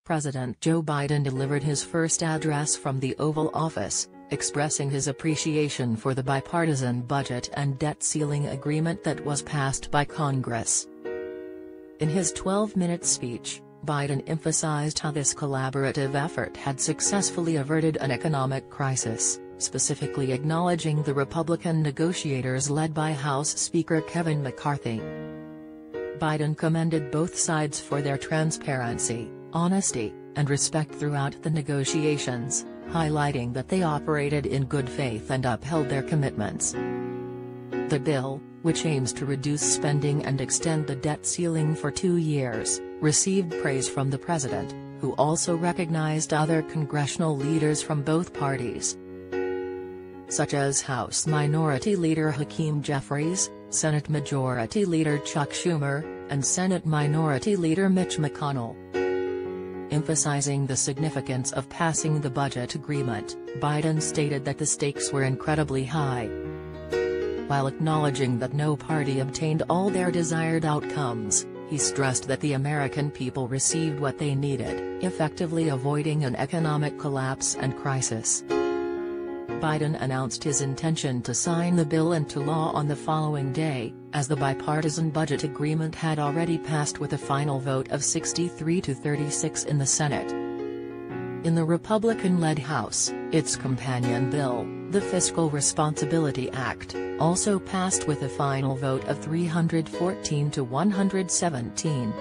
President Joe Biden delivered his first address from the Oval Office, expressing his appreciation for the bipartisan budget and debt ceiling agreement that was passed by Congress. In his 12-minute speech, Biden emphasized how this collaborative effort had successfully averted an economic crisis, specifically acknowledging the Republican negotiators led by House Speaker Kevin McCarthy. Biden commended both sides for their transparency, honesty, and respect throughout the negotiations, highlighting that they operated in good faith and upheld their commitments. The bill, which aims to reduce spending and extend the debt ceiling for 2 years, received praise from the president, who also recognized other congressional leaders from both parties, such as House Minority Leader Hakeem Jeffries, Senate Majority Leader Chuck Schumer, and Senate Minority Leader Mitch McConnell. Emphasizing the significance of passing the budget agreement, Biden stated that the stakes were incredibly high. While acknowledging that no party obtained all their desired outcomes, he stressed that the American people received what they needed, effectively avoiding an economic collapse and crisis. Biden announced his intention to sign the bill into law on the following day, as the bipartisan budget agreement had already passed with a final vote of 63 to 36 in the Senate. In the Republican-led House, its companion bill, the Fiscal Responsibility Act, also passed with a final vote of 314 to 117.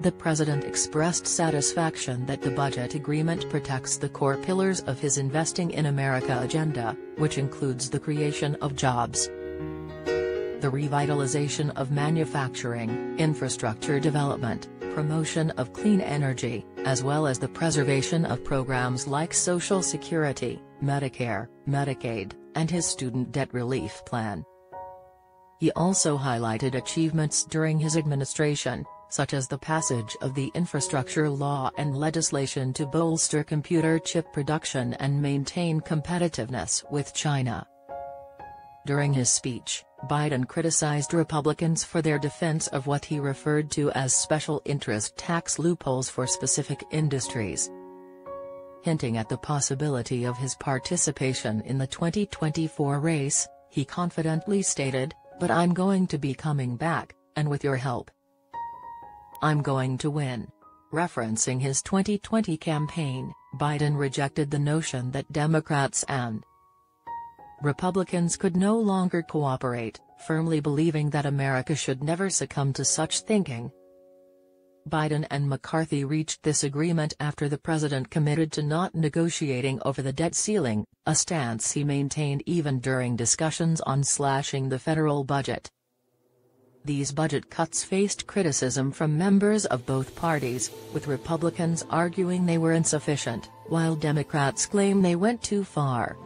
The president expressed satisfaction that the budget agreement protects the core pillars of his Investing in America agenda, which includes the creation of jobs, the revitalization of manufacturing, infrastructure development, promotion of clean energy, as well as the preservation of programs like Social Security, Medicare, Medicaid, and his student debt relief plan. He also highlighted achievements during his administration, such as the passage of the infrastructure law and legislation to bolster computer chip production and maintain competitiveness with China. During his speech, Biden criticized Republicans for their defense of what he referred to as special interest tax loopholes for specific industries. Hinting at the possibility of his participation in the 2024 race, he confidently stated, "But I'm going to be coming back, and with your help, I'm going to win." Referencing his 2020 campaign, Biden rejected the notion that Democrats and Republicans could no longer cooperate, firmly believing that America should never succumb to such thinking. Biden and McCarthy reached this agreement after the president committed to not negotiating over the debt ceiling, a stance he maintained even during discussions on slashing the federal budget. These budget cuts faced criticism from members of both parties, with Republicans arguing they were insufficient, while Democrats claim they went too far.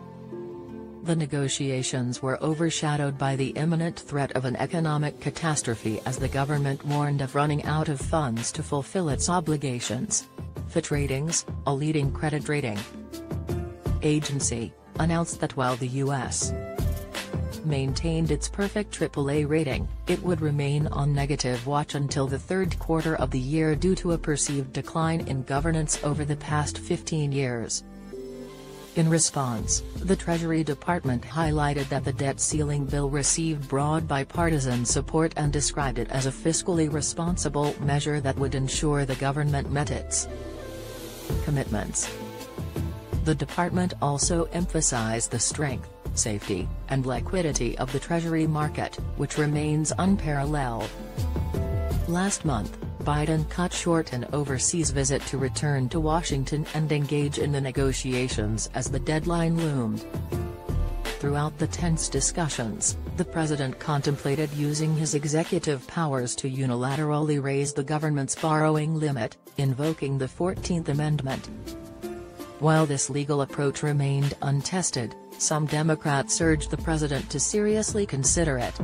The negotiations were overshadowed by the imminent threat of an economic catastrophe as the government warned of running out of funds to fulfill its obligations. Fitch Ratings, a leading credit rating agency, announced that while the U.S. maintained its perfect AAA rating, it would remain on negative watch until the third quarter of the year due to a perceived decline in governance over the past 15 years. In response, the Treasury Department highlighted that the debt ceiling bill received broad bipartisan support and described it as a fiscally responsible measure that would ensure the government met its commitments. The department also emphasized the strength, safety, and liquidity of the Treasury market, which remains unparalleled. Last month, Biden cut short an overseas visit to return to Washington and engage in the negotiations as the deadline loomed. Throughout the tense discussions, the president contemplated using his executive powers to unilaterally raise the government's borrowing limit, invoking the 14th Amendment. While this legal approach remained untested, some Democrats urged the president to seriously consider it.